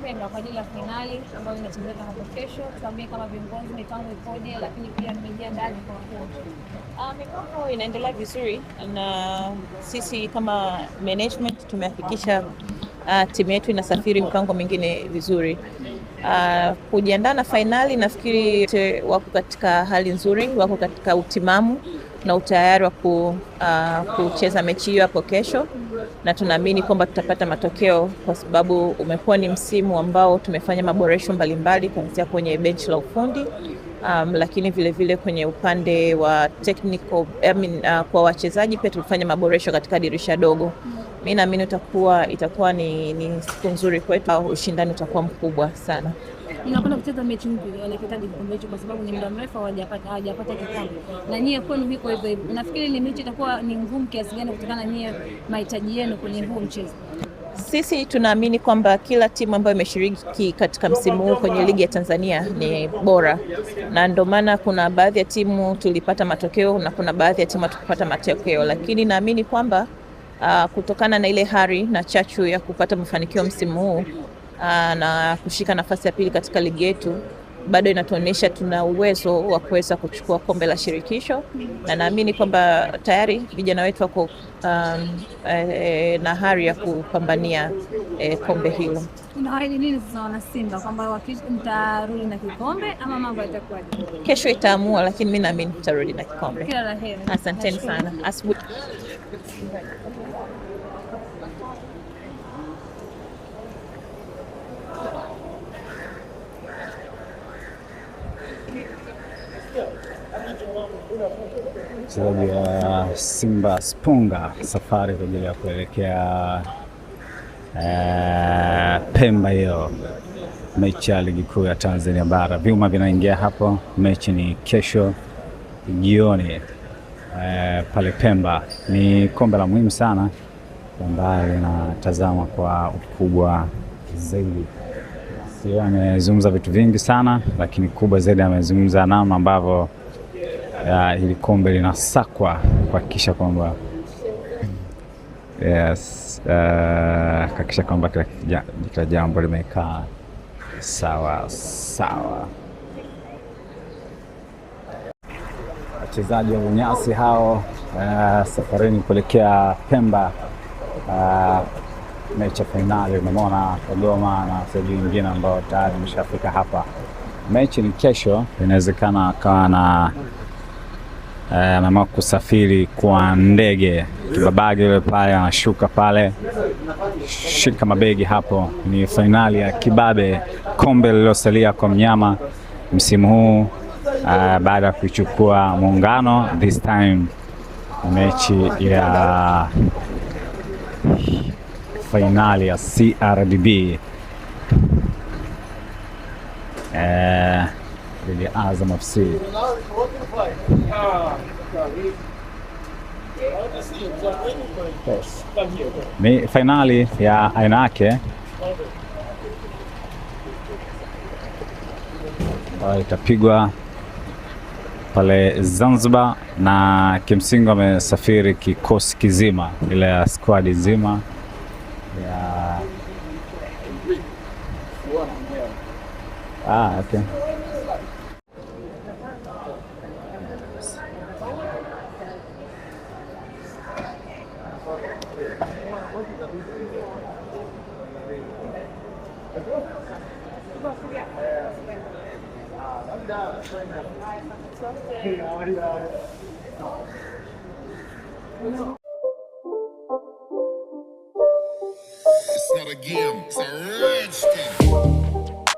Pemba kwa ajili ya finali ambayo inachezeka hapo kesho. Tuambie kama viongozi mipango ikoje, lakini pia mmejiandaa kwa huo. Mipango inaendelea vizuri na sisi kama management tumehakikisha timu yetu inasafiri mipango mingine vizuri. Kujiandaa na finali, nafikiri wako katika hali nzuri, wako katika utimamu na utayari wa kucheza mechi hiyo hapo kesho, na tunaamini kwamba tutapata matokeo kwa sababu umekuwa ni msimu ambao tumefanya maboresho mbalimbali kuanzia kwenye benchi la ufundi, lakini vile kwenye upande wa technical, kwa wachezaji pia tulifanya maboresho katika dirisha dogo. Mimi naamini itakuwa ni siku nzuri kwetu, ushindani utakuwa mkubwa sana. Unakwenda kucheza mechi mpya, wanahitaji kikombe hicho kwa sababu ni muda mrefu hawajapata kikombe. Na nyie kwenu hiko hivyo. Nafikiri ni mechi itakuwa ni ngumu kiasi gani kutokana na nyie mahitaji yenu kwenye huu mchezo? Sisi tunaamini kwamba kila timu ambayo imeshiriki katika msimu huu kwenye ligi ya Tanzania ni bora, na ndio maana kuna baadhi ya timu tulipata matokeo na kuna baadhi ya timu hatukupata matokeo, lakini naamini kwamba kutokana na ile hari na chachu ya kupata mafanikio msimu huu na kushika nafasi ya pili katika ligi yetu, bado inatuonyesha tuna uwezo wa kuweza kuchukua kombe la shirikisho, na naamini kwamba tayari vijana wetu wako na hari ya kupambania kombe hilo. Unaahidi nini sasa wana Simba kwamba mtarudi na kikombe ama mambo yatakuwaje? Kesho itaamua, lakini mimi naamini tutarudi na kikombe. Kila la heri. Asanteni sana. Mchezaji wa Simba Sponga safari kwa ajili ya kuelekea Pemba hiyo mechi ya ligi kuu ya Tanzania bara. Vyuma vinaingia hapo, mechi ni kesho jioni pale Pemba. Ni kombe la muhimu sana ambayo linatazama kwa ukubwa zaidi. Sio, amezungumza vitu vingi sana, lakini kubwa zaidi amezungumza namna ambavyo hili kombe linasakwa kuhakikisha kwamba kuhakikisha kwamba kila jambo limekaa sawa. Wachezaji wa Bunyasi hao safarini kuelekea Pemba, mechi ya finali. Unaona Kagoma na wachezaji wengine ambao tayari wameshafika hapa. Mechi ni kesho, inawezekana akawa na mama kusafiri kwa ndege. Kibabage yule pale anashuka pale, shika mabegi hapo. Ni finali ya kibabe, kombe lililosalia kwa mnyama msimu huu baada ya kuchukua Muungano. This time mechi ya finali ya CRDB dhidi ya Azam FC. Yes. Ni finali ya aina yake, itapigwa pale Zanzibar, na kimsingi wamesafiri kikosi kizima, ile ya squad nzima ya okay. It's not a game, it's a rich thing.